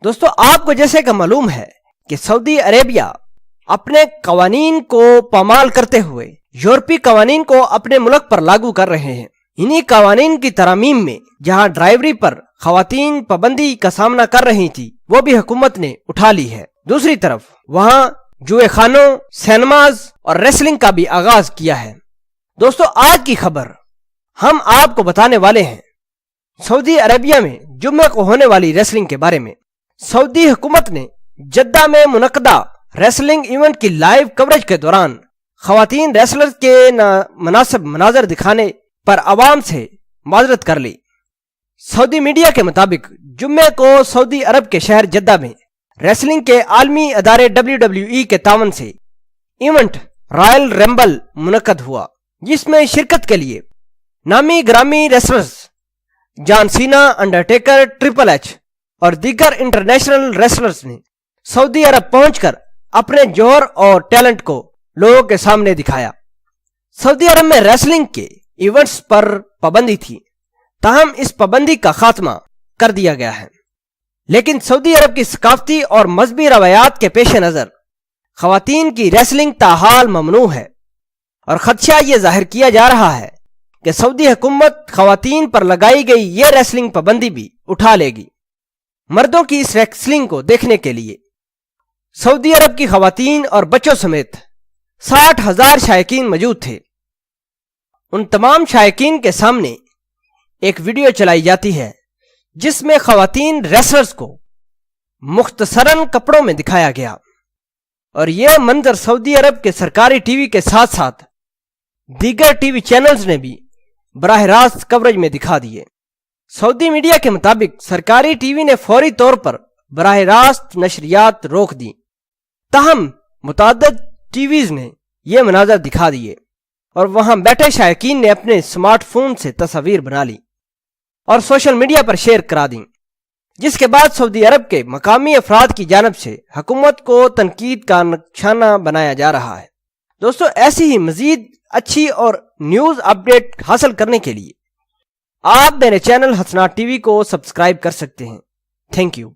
دوستو آپ کو جیسے کہ معلوم ہے کہ سعودی عربیہ اپنے قوانین کو پامال کرتے ہوئے یورپی قوانین کو اپنے ملک پر لاگو کر رہے ہیں۔ انہی قوانین کی ترامیم میں جہاں ڈرائیوری پر خواتین پابندی کا سامنا کر رہی تھی وہ بھی حکومت نے اٹھا لی ہے۔ دوسری طرف وہاں جوئے خانوں، سینماز اور ریسلنگ کا بھی آغاز کیا ہے۔ دوستو آج کی خبر ہم آپ کو بتانے والے ہیں سعودی عربیہ میں جمعے کو ہونے والی ریسلنگ کے بارے میں۔ سعودی حکومت نے جدہ میں منعقدہ ریسلنگ ایونٹ کی لائیو کوریج کے دوران خواتین ریسلر کے نامناسب مناظر دکھانے پر عوام سے معذرت کر لی۔ سعودی میڈیا کے مطابق جمعے کو سعودی عرب کے شہر جدہ میں ریسلنگ کے عالمی ادارے WWE کے تعاون سے ایونٹ رائل ریمبل منعقد ہوا، جس میں شرکت کے لیے نامی گرامی ریسلرز جان سینا، انڈرٹیکر، ٹرپل ایچ اور دیگر انٹرنیشنل ریسلرز نے سعودی عرب پہنچ کر اپنے جوہر اور ٹیلنٹ کو لوگوں کے سامنے دکھایا۔ سعودی عرب میں ریسلنگ کے ایونٹس پر پابندی تھی، تاہم اس پابندی کا خاتمہ کر دیا گیا ہے، لیکن سعودی عرب کی ثقافتی اور مذہبی روایات کے پیش نظر خواتین کی ریسلنگ تاحال ممنوع ہے، اور خدشہ یہ ظاہر کیا جا رہا ہے کہ سعودی حکومت خواتین پر لگائی گئی یہ ریسلنگ پابندی بھی اٹھا لے گی۔ مردوں کی اس ریسلنگ کو دیکھنے کے لیے سعودی عرب کی خواتین اور بچوں سمیت 60,000 شائقین موجود تھے۔ ان تمام شائقین کے سامنے ایک ویڈیو چلائی جاتی ہے جس میں خواتین ریسلرز کو مختصراً کپڑوں میں دکھایا گیا، اور یہ منظر سعودی عرب کے سرکاری ٹی وی کے ساتھ ساتھ دیگر ٹی وی چینلز نے بھی براہ راست کوریج میں دکھا دیے۔ سعودی میڈیا کے مطابق سرکاری ٹی وی نے فوری طور پر براہ راست نشریات روک دی، تاہم متعدد ٹی ویز نے یہ مناظر دکھا دیے اور وہاں بیٹھے شائقین نے اپنے سمارٹ فون سے تصاویر بنا لی اور سوشل میڈیا پر شیئر کرا دیں، جس کے بعد سعودی عرب کے مقامی افراد کی جانب سے حکومت کو تنقید کا نشانہ بنایا جا رہا ہے۔ دوستو ایسی ہی مزید اچھی اور نیوز اپڈیٹ حاصل کرنے کے لیے آپ میرے چینل حسنات ٹی وی کو سبسکرائب کر سکتے ہیں۔ Thank you.